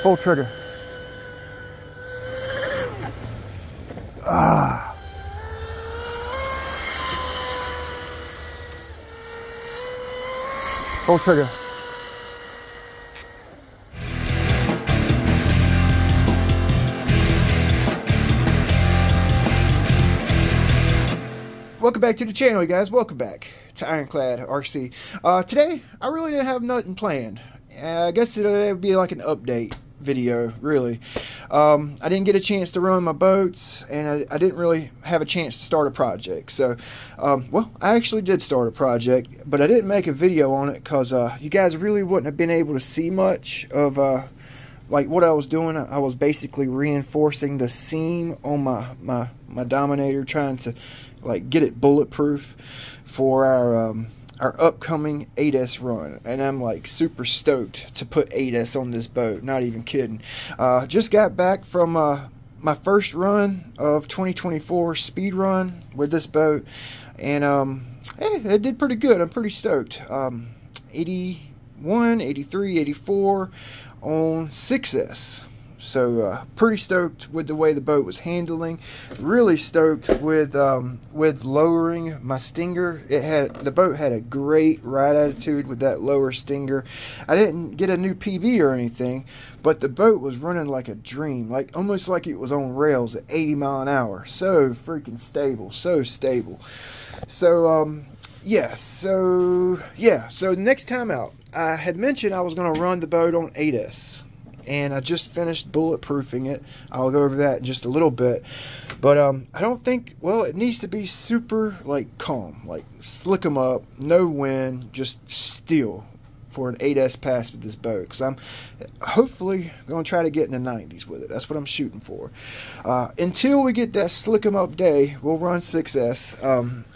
Full trigger. Ah. Full trigger. Welcome back to the channel, you guys. Welcome back to Ironclad RC. Today, I really didn't have nothing planned. I guess it would be like an update video, really. I didn't get a chance to run my boats, and I didn't really have a chance to start a project. So, well, I actually did start a project, but I didn't make a video on it because you guys really wouldn't have been able to see much of like what I was doing. I was basically reinforcing the seam on my Dominator, trying to like get it bulletproof for our upcoming 8S run, and I'm like super stoked to put 8S on this boat, not even kidding. Just got back from my first run of 2024 speed run with this boat, and hey, it did pretty good. I'm pretty stoked. 81, 83, 84 on 6S. So pretty stoked with the way the boat was handling. Really stoked with lowering my stinger. The boat had a great ride attitude with that lower stinger. I didn't get a new PB or anything, but the boat was running like a dream, like almost like it was on rails at 80 mile an hour. So freaking stable, so stable. So yeah, so next time out, I had mentioned I was going to run the boat on 8S. And I just finished bulletproofing it. I'll go over that in just a little bit. But I don't think, well, it needs to be super, like, calm. Like, slick them up, no wind, just still for an 8S pass with this boat. Because I'm hopefully going to try to get in the 90s with it. That's what I'm shooting for. Until we get that slick 'em up day, we'll run 6S.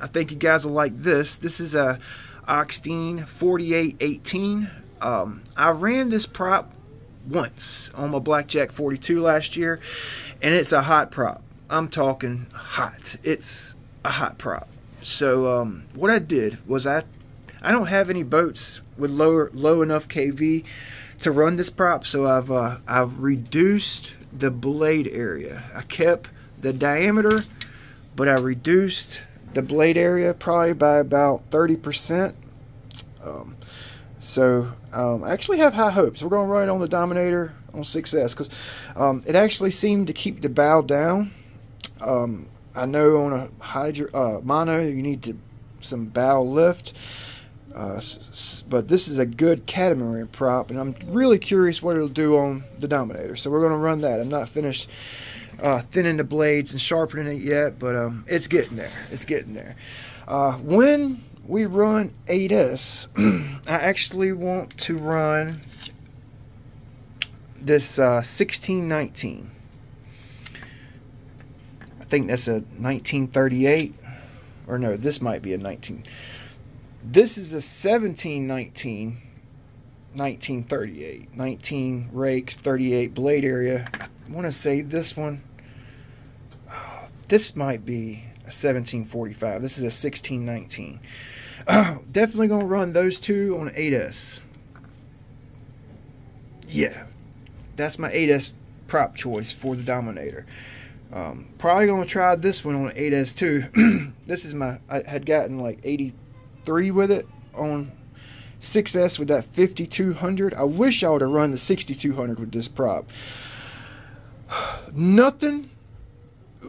I think you guys will like this. This is a OXIDEAN 4818. I ran this prop once on my Blackjack 42 last year, and it's a hot prop. I'm talking hot. It's a hot prop. So what I did was I don't have any boats with low enough KV to run this prop, so I've reduced the blade area. I kept the diameter, but I reduced the blade area probably by about 30%. So I actually have high hopes. We're going to run it on the Dominator on 6S because it actually seemed to keep the bow down. I know on a Hydra mono you need some bow lift, but this is a good catamaran prop, and I'm really curious what it'll do on the Dominator. So we're going to run that. I'm not finished thinning the blades and sharpening it yet, but it's getting there. It's getting there. When we run 8S, I actually want to run this 1619. I think that's a 1938, or no, this might be a 19. This is a 1719, 1938, 19 rake, 38 blade area. I want to say this one, this might be a 1745. This is a 1619. Definitely gonna run those two on 8S. Yeah, that's my 8S prop choice for the Dominator. Probably gonna try this one on 8S too. This is I had gotten like 83 with it on 6S with that 5200. I wish I would have run the 6200 with this prop. Nothing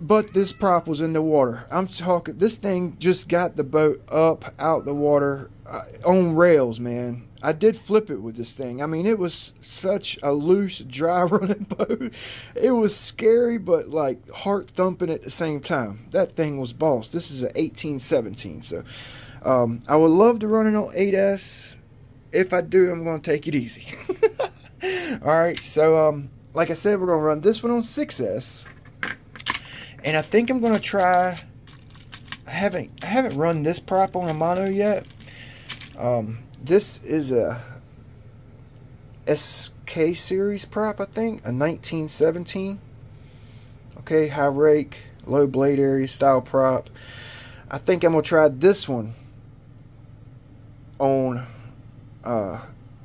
but this prop was in the water. I'm talking, this thing just got the boat up out the water on rails, man. I did flip it with this thing. I mean, it was such a loose, dry running boat. It was scary, but like heart thumping at the same time. That thing was boss. This is an 1817. So I would love to run it on 8S. If I do, I'm going to take it easy. All right. So like I said, we're going to run this one on 6S. And I think I'm going to try, I haven't run this prop on a mono yet. This is a SK series prop, I think, a 1917. Okay, high rake, low blade area style prop. I think I'm going to try this one on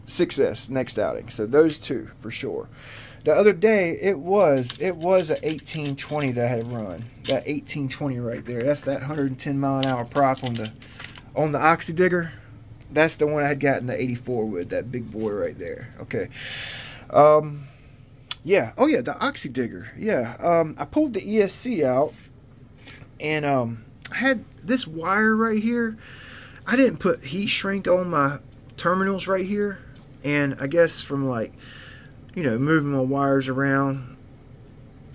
6S next outing. So those two for sure. the other day it was a 1820 that I had run. That 1820 right there. That's that 110 mile an hour prop on the oxy digger. That's the one I had gotten the 84 with, that big boy right there. Okay. Yeah. Oh yeah, the oxy digger. Yeah. I pulled the ESC out, and I had this wire right here. I didn't put heat shrink on my terminals right here, and I guess from, like, you know, moving my wires around,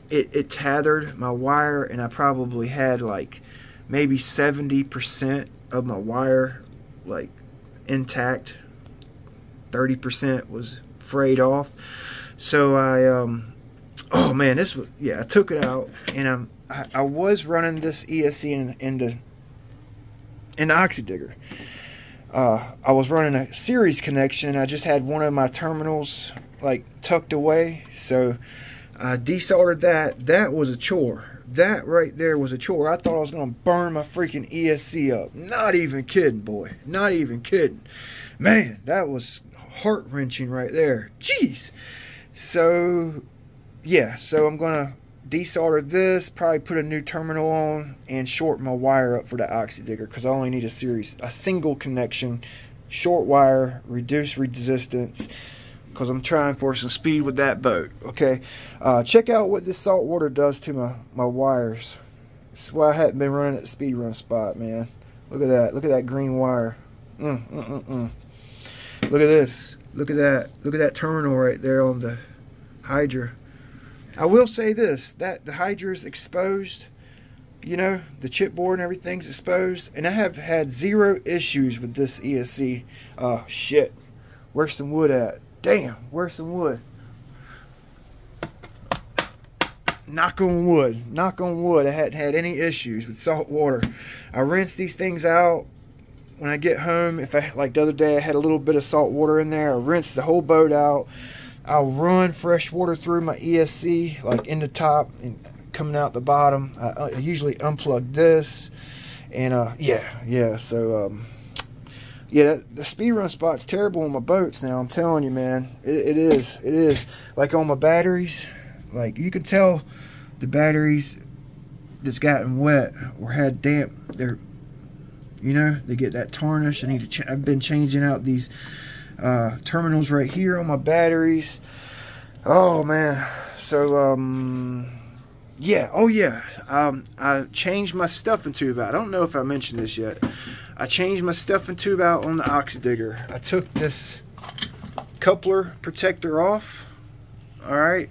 it tethered my wire, and I probably had like maybe 70% of my wire like intact. 30% was frayed off. So oh man, this was, yeah, I took it out, and I was running this ESC in the oxy digger. I was running a series connection. I just had one of my terminals like tucked away, so I desoldered that. That was a chore. That right there was a chore. I thought I was gonna burn my freaking ESC up. Not even kidding, boy. Not even kidding. Man, that was heart-wrenching right there. Jeez. So yeah, so I'm gonna desolder this, probably put a new terminal on, and short my wire up for the oxy digger, because I only need a single connection, short wire, reduce resistance, because I'm trying for some speed with that boat. Okay, check out what this salt water does to my wires. This is why I hadn't been running at the speed run spot, man. Look at that. Look at that green wire. Look at this. Look at that. Look at that terminal right there on the Hydra. I will say this, that the Hydra is exposed. You know, the chipboard and everything's exposed, and I have had zero issues with this ESC. Shit. Where's some wood at? Damn, where's some wood? Knock on wood. Knock on wood. I hadn't had any issues with salt water. I rinse these things out when I get home. If I, like the other day, I had a little bit of salt water in there. I rinse the whole boat out. I'll run fresh water through my ESC, like in the top and coming out the bottom. I usually unplug this, and yeah. So yeah, the speed run spot's terrible on my boats now. I'm telling you, man, it is. Like on my batteries, like you can tell the batteries that's gotten wet or had damp. They're, you know, they get that tarnish. I need to. I've been changing out these terminals right here on my batteries. Oh man. So yeah. Oh yeah. I changed my stuffing tube out. I don't know if I mentioned this yet. I changed my stuffing tube out on the oxy digger. I took this coupler protector off. All right.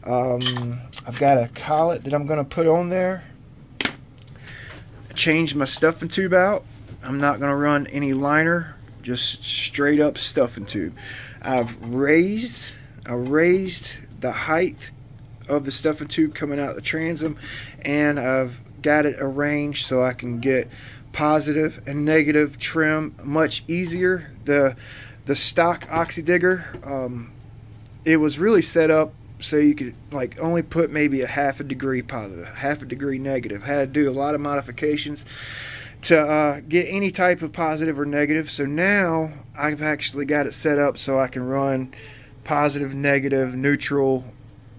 I've got a collet that I'm going to put on there. I changed my stuffing tube out. I'm not going to run any liner, just straight up stuffing tube. I raised the height of the stuffing tube coming out of the transom, and I've got it arranged so I can get positive and negative trim much easier. The stock oxy digger, it was really set up so you could like only put maybe a half a degree positive, half a degree negative. Had to do a lot of modifications to get any type of positive or negative. So now I've actually got it set up so I can run positive, negative, neutral.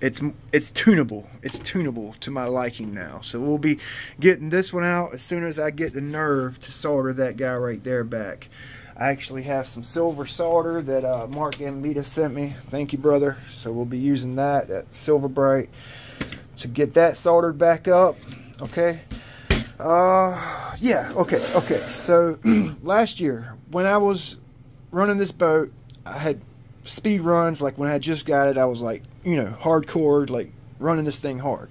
It's tunable. It's tunable to my liking now. So we'll be getting this one out as soon as I get the nerve to solder that guy right there back. I actually have some silver solder that Mark Gambita sent me. Thank you, brother. So we'll be using that Silver Bright to get that soldered back up. Okay. Yeah. Okay. So last year when I was running this boat, I had speed runs. Like when I just got it, I was like, you know, hardcore, like running this thing hard.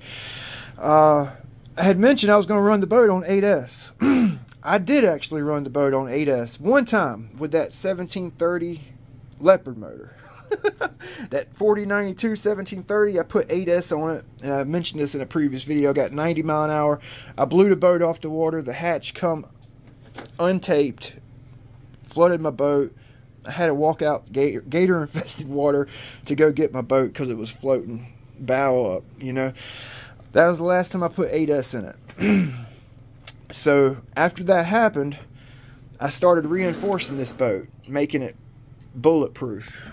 I had mentioned I was going to run the boat on 8S. I did actually run the boat on 8S one time with that 1730 Leopard motor. That 4092 1730, I put 8S on it, and I mentioned this in a previous video. I got 90 mile an hour. I blew the boat off the water. The hatch come untaped, flooded my boat. I had to walk out gator infested water to go get my boat because it was floating bow up, you know. That was the last time I put 8S in it. So after that happened, I started reinforcing this boat, making it bulletproof.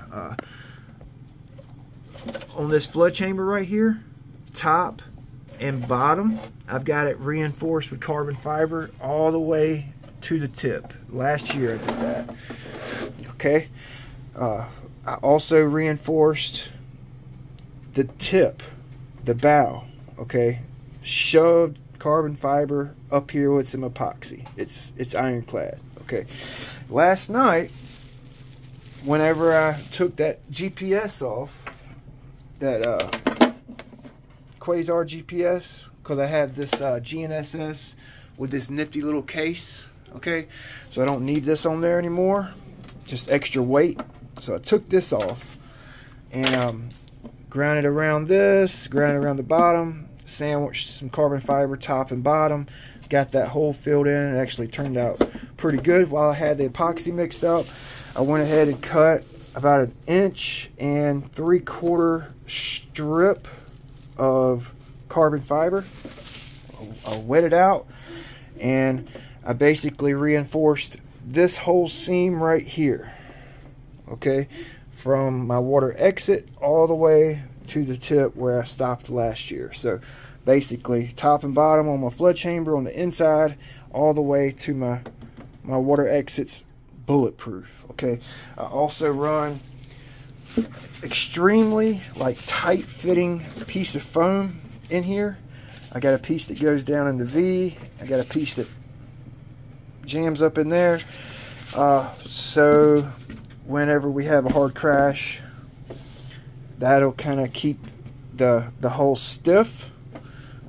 on this flood chamber right here, top and bottom, I've got it reinforced with carbon fiber all the way to the tip. Last year I did that. Okay. I also reinforced the tip, the bow. Okay. Shoved carbon fiber up here with some epoxy. It's ironclad. Okay. Last night, whenever I took that GPS off, that Quasar GPS, because I have this GNSS with this nifty little case, okay, so I don't need this on there anymore, just extra weight. So I took this off and ground it around this, ground it around the bottom, sandwiched some carbon fiber top and bottom, got that hole filled in. It actually turned out pretty good. While I had the epoxy mixed up, I went ahead and cut about 1 3/4 inch strip of carbon fiber. I wet it out, and I basically reinforced this whole seam right here, okay, from my water exit all the way to the tip where I stopped last year. So basically top and bottom on my flood chamber on the inside, all the way to my water exits, bulletproof. Okay, I also run extremely tight fitting piece of foam in here. I got a piece that goes down in the V. I got a piece that jams up in there. So whenever we have a hard crash, that'll kind of keep the hole stiff,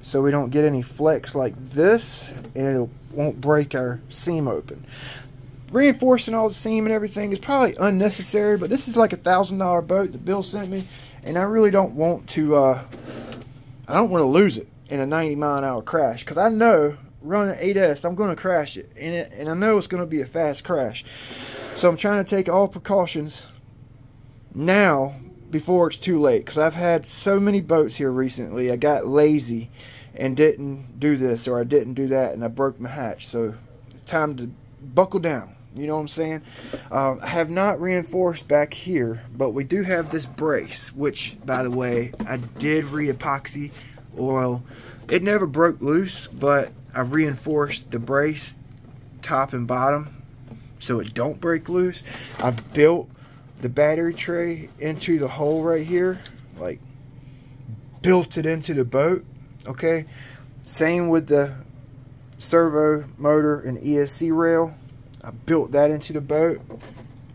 so we don't get any flex like this, and it won't break our seam open. Reinforcing all the seam and everything is probably unnecessary, but this is like $1,000 boat that Bill sent me, and I really don't want to I don't want to lose it in a 90-mile-an-hour crash, because I know running 8S I'm going to crash it, and I know it's going to be a fast crash. So I'm trying to take all precautions now before it's too late, because I've had so many boats here recently. I got lazy and didn't do this, or I didn't do that, and I broke my hatch. So time to buckle down. You know what I'm saying? I have not reinforced back here, but we do have this brace, which, by the way, I did re-epoxy oil. It never broke loose, but I reinforced the brace top and bottom so it don't break loose. I've built the battery tray into the hole right here, like built it into the boat. Okay, same with the servo motor and ESC rail. I built that into the boat,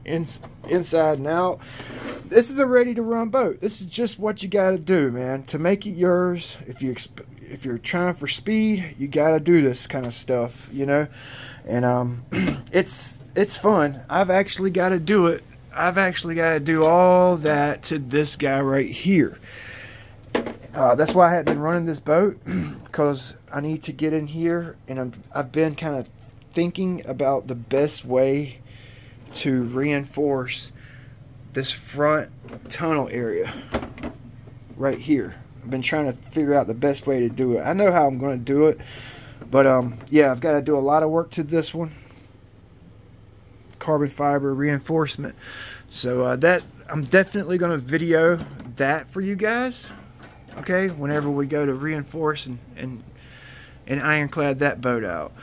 inside and out. This is a ready to run boat. This is just what you got to do, man, to make it yours. If you're trying for speed, you got to do this kind of stuff, you know. And it's fun. I've actually got to do it. I've actually got to do all that to this guy right here. That's why I hadn't been running this boat, because I need to get in here, and I've been kind of thinking about the best way to reinforce this front tunnel area right here. I've been trying to figure out the best way to do it. I know how I'm going to do it, but yeah, I've got to do a lot of work to this one. Carbon fiber reinforcement. So that I'm definitely going to video that for you guys. Okay, whenever we go to reinforce and ironclad that boat out.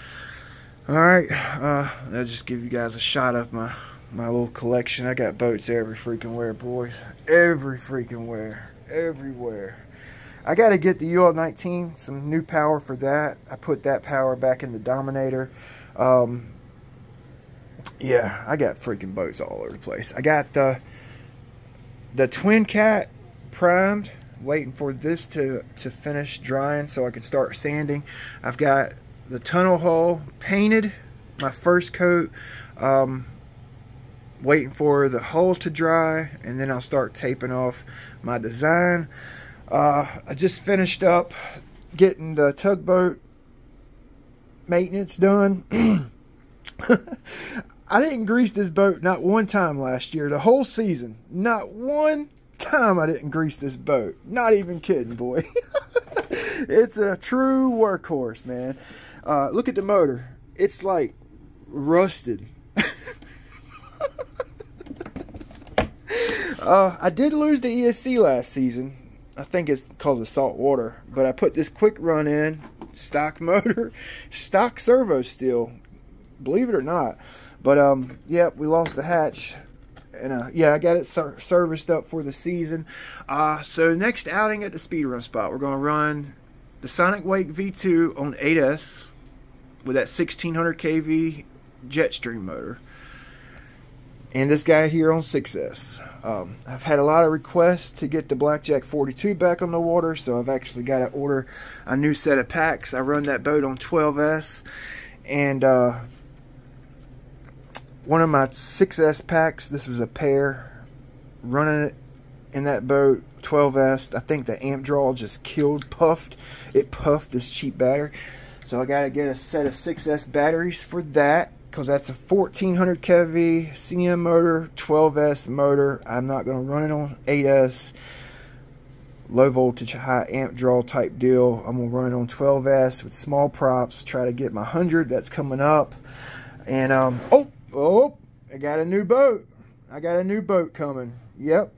Alright, I'll just give you guys a shot of my little collection. I got boats every freaking where, boys. Every freaking where. Everywhere. I got to get the UL19, some new power for that. I put that power back in the Dominator. Yeah, I got freaking boats all over the place. I got the Twin Cat primed, waiting for this to finish drying so I can start sanding. I've got the tunnel hull painted, my first coat, waiting for the hull to dry, and then I'll start taping off my design. I just finished up getting the tugboat maintenance done. I didn't grease this boat not one time last year, the whole season. Not one time I didn't grease this boat. Not even kidding, boy. It's a true workhorse, man. Look at the motor. It's like I did lose the ESC last season. I think it's because of salt water, but I put this quick run in, stock motor, stock servo still, believe it or not. But yeah, we lost the hatch, and yeah, I got it serviced up for the season. So next outing at the speed run spot, we're gonna run the Sonic Wake V2 on 8S with that 1600 kV Jetstream motor, and this guy here on 6S. I've had a lot of requests to get the Blackjack 42 back on the water, so I've actually got to order a new set of packs. I run that boat on 12S, and one of my 6S packs, this was a pair, running it in that boat, 12S. I think the amp draw just puffed this cheap battery. So I got to get a set of 6S batteries for that, because that's a 1400 kV CM motor, 12S motor. I'm not going to run it on 8S, low voltage, high amp draw type deal. I'm going to run it on 12S with small props, try to get my 100 that's coming up. And oh, I got a new boat. I got a new boat coming. Yep.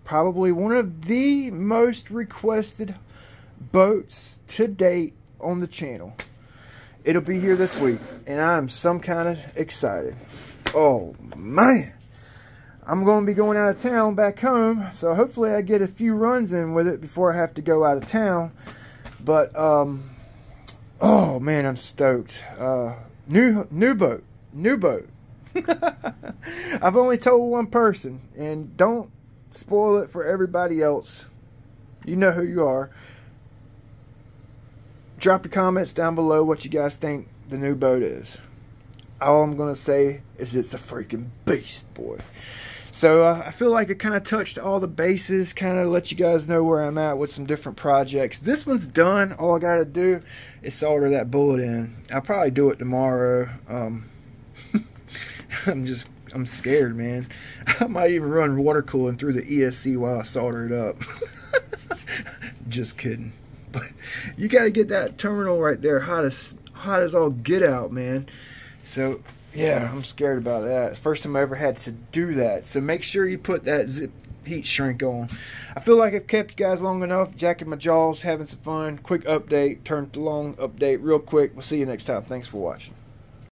Probably one of the most requested boats to date on the channel. It'll be here this week, and I'm some kind of excited. Oh man, I'm going to be going out of town back home, so hopefully I get a few runs in with it before I have to go out of town. But oh man, I'm stoked. New boat. I've only told one person, and don't spoil it for everybody else. You know who you are. Drop your comments down below what you guys think the new boat is. All I'm going to say is it's a freaking beast, boy. So I feel like I kind of touched all the bases, kind of let you guys know where I'm at with some different projects. This one's done. All I got to do is solder that bullet in. I'll probably do it tomorrow. I'm scared, man. I might even run water cooling through the ESC while I solder it up. Just kidding. But you got to get that terminal right there hot as all get out, man. So yeah, I'm scared about that. It's the first time I ever had to do that. So make sure you put that zip heat shrink on. I feel like I've kept you guys long enough, jacking my jaws, having some fun. Quick update, turn it to long update real quick. We'll see you next time. Thanks for watching.